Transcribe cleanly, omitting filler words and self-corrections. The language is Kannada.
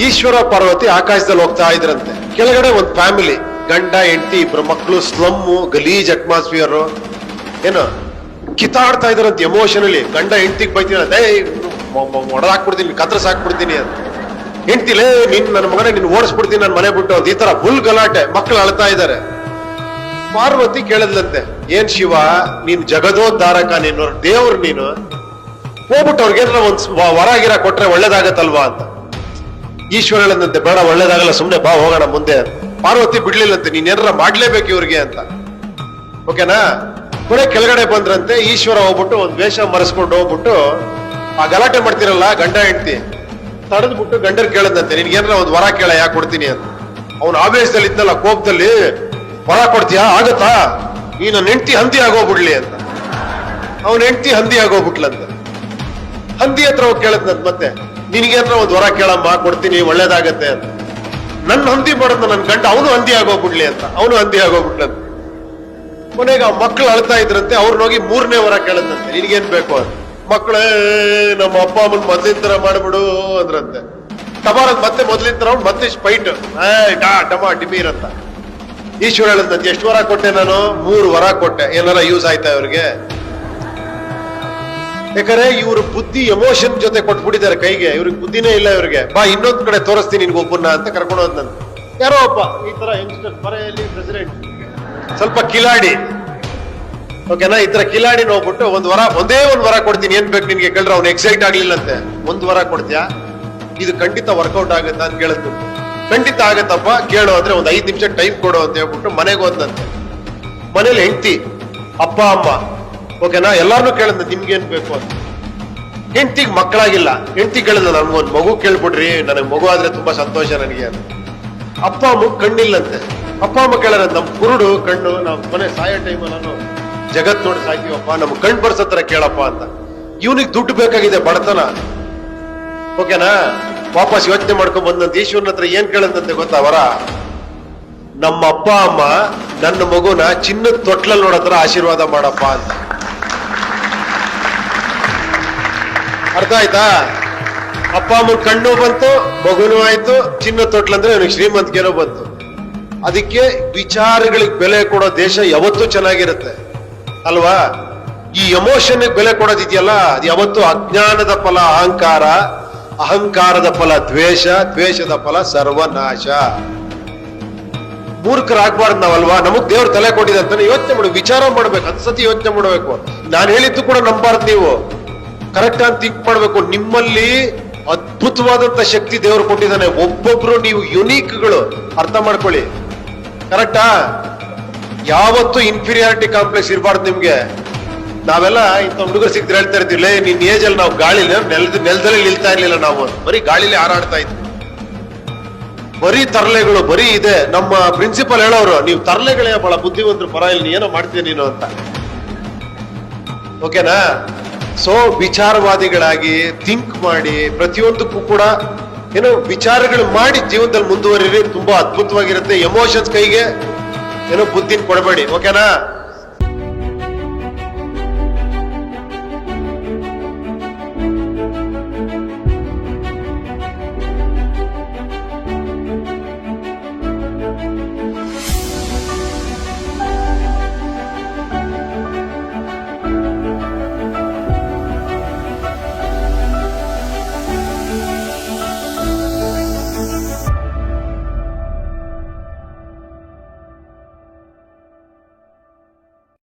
ಈಶ್ವರ ಪಾರ್ವತಿ ಆಕಾಶದಲ್ಲಿ ಹೋಗ್ತಾ ಇದ್ರಂತೆ. ಕೆಳಗಡೆ ಒಂದು ಫ್ಯಾಮಿಲಿ, ಗಂಡ ಹೆಂಡತಿ ಇಬ್ರು ಮಕ್ಕಳು, ಸ್ಲಮ್ಮು, ಗಲೀಜ್ ಅಟ್ಮಾಸ್ಫಿಯರ್, ಏನು ಕಿತ್ತಾಡ್ತಾ ಇದ್ರಂತೆ ಎಮೋಷನಲಿ. ಗಂಡ ಹೆಂಡತಿಗೆ ಬೈತೀನಿ, ದೇ ಹೊಡೆದಾಕ್ಬಿಡ್ತೀನಿ, ಕತ್ರಸ್ ಹಾಕ್ಬಿಡ್ತೀನಿ ಅಂತ. ಹೆಂಡ್ತಿಲೇ ನಿನ್ ನನ್ನ ಮಗನೇ ನಿನ್ ಓಡಿಸ್ಬಿಡ್ತೀನಿ ನನ್ನ ಮನೆ ಬಿಟ್ಟು ಅಂತ. ಈ ತರ ಫುಲ್ ಗಲಾಟೆ, ಮಕ್ಕಳು ಅಳ್ತಾ ಇದ್ದಾರೆ. ಪಾರ್ವತಿ ಕೇಳದ್ಲಂತೆ, ಏನ್ ಶಿವ ನೀನ್ ಜಗದೋದ್ಧಾರಕ, ನೀನು ದೇವ್ರು, ನೀನು ಹೋಗ್ಬಿಟ್ಟು ಅವ್ರಿಗೇನಾರ ಒಂದ್ ವರಾಗಿರ ಕೊಟ್ರೆ ಒಳ್ಳೇದಾಗತ್ತಲ್ವಾ ಅಂತ. ಈಶ್ವರ ಹೇಳದಂತೆ, ಬೇಡ ಒಳ್ಳೇದಾಗಲ್ಲ, ಸುಮ್ನೆ ಬಾ ಹೋಗೋಣ ಮುಂದೆ. ಪಾರ್ವತಿ ಬಿಡ್ಲಿಲ್ಲಂತೆ, ನೀನ್ ಏನಾರ ಮಾಡ್ಲೇಬೇಕು ಇವ್ರಿಗೆ ಅಂತ. ಓಕೆನಾ? ಕೊನೆ ಕೆಳಗಡೆ ಬಂದ್ರಂತೆ. ಈಶ್ವರ ಹೋಗ್ಬಿಟ್ಟು ಒಂದ್ ವೇಷ ಮರೆಸ್ಕೊಂಡು ಹೋಗ್ಬಿಟ್ಟು ಆ ಗಲಾಟೆ ಮಾಡ್ತಿರಲ್ಲ ಗಂಡ ಹೆಂಡತಿ, ತಡೆದ್ಬಿಟ್ಟು ಗಂಡರ್ ಕೇಳದಂತೆ, ನಿನ್ಗೇನಾರ ಒಂದ್ ವರ ಕೇಳ, ಯಾಕೆ ಕೊಡ್ತೀನಿ ಅಂತ. ಅವ್ನ ಆವೇಶದಲ್ಲಿ ಇದ್ನಲ್ಲ, ಕೋಪದಲ್ಲಿ, ವರ ಕೊಡ್ತೀಯಾ, ಆಗತ್ತಾ, ಈ ನನ್ನ ಹೆಂಡತಿ ಹಂದಿ ಆಗೋಗ್ಬಿಡ್ಲಿ ಅಂತ. ಅವನ ಹೆಂಡತಿ ಹಂದಿ ಆಗೋಗ್ಬಿಟ್ಲಂತ. ಹಂದಿ ಹತ್ರ ಹೋಗಿ ಕೇಳದ್ನಂತ, ಮತ್ತೆ ನಿನ್ಗೇನಾರ ಒಂದ್ ವರ ಕೇಳಮ್ಮ, ಕೊಡ್ತೀನಿ, ಒಳ್ಳೇದಾಗತ್ತೆ ಅಂತ. ನನ್ನ ಹಂದಿ ಮಾಡೋದ್ ನನ್ನ ಗಂಡ, ಅವನು ಹಂದಿ ಆಗೋಗ್ಬಿಡ್ಲಿ ಅಂತ. ಅವನು ಹಂದಿ ಆಗೋಗ್ಬಿಟ್ಲಂತ. ಕೊನೆಗೆ ಆ ಮಕ್ಳು ಅಳ್ತಾ ಇದ್ರಂತೆ. ಅವ್ರನ್ನ ಹೋಗಿ 3ನೇ ವರ ಕೇಳದಂತೆ, ನಿನ್ಗೇನ್ ಬೇಕು ಅಂತ. ಮಕ್ಕಳೇ ನಮ್ಮ ಅಪ್ಪ ಅಮ್ಮನ್ ಮೊದ್ಲಿನ ತರ ಮಾಡ್ಬಿಡು ಅಂದ್ರಂತೆ. ಟಮಾರದ್ ಮತ್ತೆ ಮೊದ್ಲಿನ ತರ ಮತ್ತೆ ಸ್ಪೈಟ್ ಡಮಾ ಡಿಮೀರ್ ಅಂತ. ಈಶ್ವರ ಹೇಳದಂತೆ, ಎಷ್ಟು ವರ ಕೊಟ್ಟೆ ನಾನು? 3 ವರ ಕೊಟ್ಟೆ. ಏನಾರ ಯೂಸ್ ಆಯ್ತಾ ಇವ್ರಿಗೆ? ಯಾಕಂದ್ರೆ ಇವ್ರ ಬುದ್ಧಿ ಎಮೋಷನ್ ಜೊತೆ ಕೊಟ್ಬಿಟ್ಟಿದ್ದಾರೆ ಕೈಗೆ. ಇವ್ರಿಗೆ ಬುದ್ಧಿನೇ ಇಲ್ಲ ಇವ್ರಿಗೆ. ಬಾ ಇನ್ನೊಂದ್ ಕಡೆ ತೋರಿಸ್ತೀನಿ ನಿನ್ಗೆ ಒಬ್ಬನ್ನ ಅಂತ ಕರ್ಕೊಂಡು ಹೋದಂತೆ. ಯಾರೋ ಒಬ್ಬ ಈ ತರ ಯಂಗ್ಸ್ಟರ್, ಬರೆಯಲ್ಲಿ ಪ್ರೆಸಿಡೆಂಟ್, ಸ್ವಲ್ಪ ಕಿಲಾಡಿ, ಓಕೆನಾ, ಈ ತರ ಕಿಲಾಡಿ ಹೋಗ್ಬಿಟ್ಟು ಒಂದೇ ಒಂದ್ ವರ ಕೊಡ್ತೀನಿ, ಏನ್ ಬೇಕು ನಿನ್ಗೆ ಕೇಳಿದ್ರೆ ಅವ್ನು ಎಕ್ಸೈಟ್ ಆಗ್ಲಿಲ್ಲಂತೆ. 1 ವರ ಕೊಡ್ತೀಯಾ, ಇದು ಖಂಡಿತ ವರ್ಕೌಟ್ ಆಗತ್ತಾ ಅಂತ ಕೇಳಿದ್ದು. ಖಂಡಿತ ಆಗತ್ತಪ್ಪ, ಕೇಳು ಅಂದ್ರೆ ಒಂದ್ 5 ನಿಮಿಷ ಟೈಮ್ ಕೊಡು ಅಂತ ಹೇಳ್ಬಿಟ್ಟು ಮನೆಗೆ ಹೋದಂತೆ. ಮನೇಲಿ ಹೆಂಡತಿ, ಅಪ್ಪ ಅಮ್ಮ, ಓಕೆನಾ, ಎಲ್ಲಾರನ್ನೂ ಕೇಳಿದ ನಿಮ್ಗೇನ್ ಬೇಕು ಅಂತ. ಹೆಂಡತಿಗೆ ಮಕ್ಕಳಾಗಿಲ್ಲ. ಹೆಂಡತಿ ಕೇಳಿದ, ನನ್ಗೊಂದ್ ಮಗು ಕೇಳ್ಬಿಡ್ರಿ, ನನಗೆ ಮಗು ಆದ್ರೆ ತುಂಬಾ ಸಂತೋಷ ನನಗೆ ಅಂತ. ಅಪ್ಪ ಅಮ್ಮ ಕಣ್ಣಿಲ್ಲಂತೆ. ಅಪ್ಪ ಅಮ್ಮ ಕೇಳಾರ, ನಮ್ ಕುರುಡು ಕಣ್ಣು, ನಾವ್ ಮನೆ ಸಾಯೋ ಟೈಮಲ್ಲಿ ನಾನು ಜಗತ್ ನೋಡಿ ಸಾಕಿವಪ್ಪ, ನಮ್ ಕಣ್ ಬರ್ಸತ್ರ ಕೇಳಪ್ಪ ಅಂತ. ಇವನಿಗೆ ದುಡ್ಡು ಬೇಕಾಗಿದೆ, ಬಡತನ, ಓಕೆನಾ. ವಾಪಸ್ ಯೋಚನೆ ಮಾಡ್ಕೊಂಡ್ ಬಂದಂತ ಈಶ್ವರನ ಹತ್ರ ಏನ್ ಕೇಳಂತೆ ಗೊತ್ತಾ ವರ? ನಮ್ಮ ಅಪ್ಪ ಅಮ್ಮ ನನ್ನ ಮಗುನ ಚಿನ್ನದ ತೊಟ್ಲಲ್ಲಿ ನೋಡತ್ರ ಆಶೀರ್ವಾದ ಮಾಡಪ್ಪ ಅಂತ. ಅರ್ಥ ಆಯ್ತಾ? ಅಪ್ಪ ಅಮ್ಮನ ಕಣ್ಣು ಬಂತು, ಮಗುನೂ ಆಯ್ತು, ಚಿನ್ನದ ತೊಟ್ಲಂದ್ರೆ ಇವನಿಗೆ ಶ್ರೀಮಂತಿಕೆನೂ ಬಂತು. ಅದಕ್ಕೆ ವಿಚಾರಗಳಿಗೆ ಬೆಲೆ ಕೊಡೋ ದೇಶ ಯಾವತ್ತೂ ಚೆನ್ನಾಗಿರುತ್ತೆ ಅಲ್ವಾ? ಈ ಎಮೋಷನ್ ಬೆಲೆ ಕೊಡೋದಿದೆಯಲ್ಲ, ಅದು ಯಾವತ್ತು ಅಜ್ಞಾನದ ಫಲ ಅಹಂಕಾರ, ಅಹಂಕಾರದ ಫಲ ದ್ವೇಷ, ದ್ವೇಷದ ಫಲ ಸರ್ವನಾಶ. ಮೂರ್ಖರಾಗ್ಬಾರ್ದು ನಾವಲ್ವಾ? ನಮಗ್ ದೇವ್ರ ತಲೆ ಕೊಟ್ಟಿದಂತಾನೆ ಯೋಚನೆ ಮಾಡ್ಬೇಕು, ವಿಚಾರ ಮಾಡ್ಬೇಕು, 10 ಸತಿ ಯೋಚನೆ ಮಾಡ್ಬೇಕು. ನಾನು ಹೇಳಿದ್ದು ಕೂಡ ನಂಬಾರ್ದು ನೀವು, ಕರೆಕ್ಟ್ ಅಂತ ಥಿಂಕ್ ಮಾಡ್ಬೇಕು. ನಿಮ್ಮಲ್ಲಿ ಅದ್ಭುತವಾದಂತ ಶಕ್ತಿ ದೇವ್ರು ಕೊಟ್ಟಿದ್ದಾನೆ. ಒಬ್ಬೊಬ್ರು ನೀವು ಯುನೀಕ್ಗಳು, ಅರ್ಥ ಮಾಡ್ಕೊಳ್ಳಿ. ಕರೆಕ್ಟಾ? ಯಾವತ್ತೂ ಇನ್ಫೀರಿಯಾರಿಟಿ ಕಾಂಪ್ಲೆಕ್ಸ್ ಇರಬಾರ್ದು ನಿಮ್ಗೆ. ನಾವೆಲ್ಲ ಇಂಥ ಹುಡುಗರು ಸಿಕ್ಕಿದ್ರೆ ಹೇಳ್ತಾ ಇರ್ತೀವಿ, ನಿನ್ ಏಜ್ ಅಲ್ಲಿ ನಾವು ಗಾಳಿ ನೆಲದಲ್ಲಿ ನಿಲ್ತಾ ಇರ್ಲಿಲ್ಲ, ನಾವು ಬರೀ ಗಾಳಿಲಿ ಹಾರಾಡ್ತಾ ಇದ್ವಿ, ಬರೀ ತರಲೆಗಳು, ಬರೀ ಇದೆ. ನಮ್ಮ ಪ್ರಿನ್ಸಿಪಲ್ ಹೇಳೋರು, ನೀವು ತರಲೆಗಳೇ ಬಹಳ ಬುದ್ಧಿವಂತರು, ಪರ ಇಲ್ಲಿ ಏನೋ ಮಾಡ್ತೀಯ ನೀನು ಅಂತ. ಓಕೆನಾ? ಸೊ ವಿಚಾರವಾದಿಗಳಾಗಿ ಥಿಂಕ್ ಮಾಡಿ, ಪ್ರತಿಯೊಂದಕ್ಕೂ ಕೂಡ ಏನೋ ವಿಚಾರಗಳು ಮಾಡಿ ಜೀವನದಲ್ಲಿ ಮುಂದುವರಿರಿ. ತುಂಬಾ ಅದ್ಭುತವಾಗಿರುತ್ತೆ. ಎಮೋಷನ್ಸ್ ಕೈಗೆ ಏನೋ ಬುದ್ಧಿನ ಕೊಡಬೇಡಿ. ಓಕೆನಾ?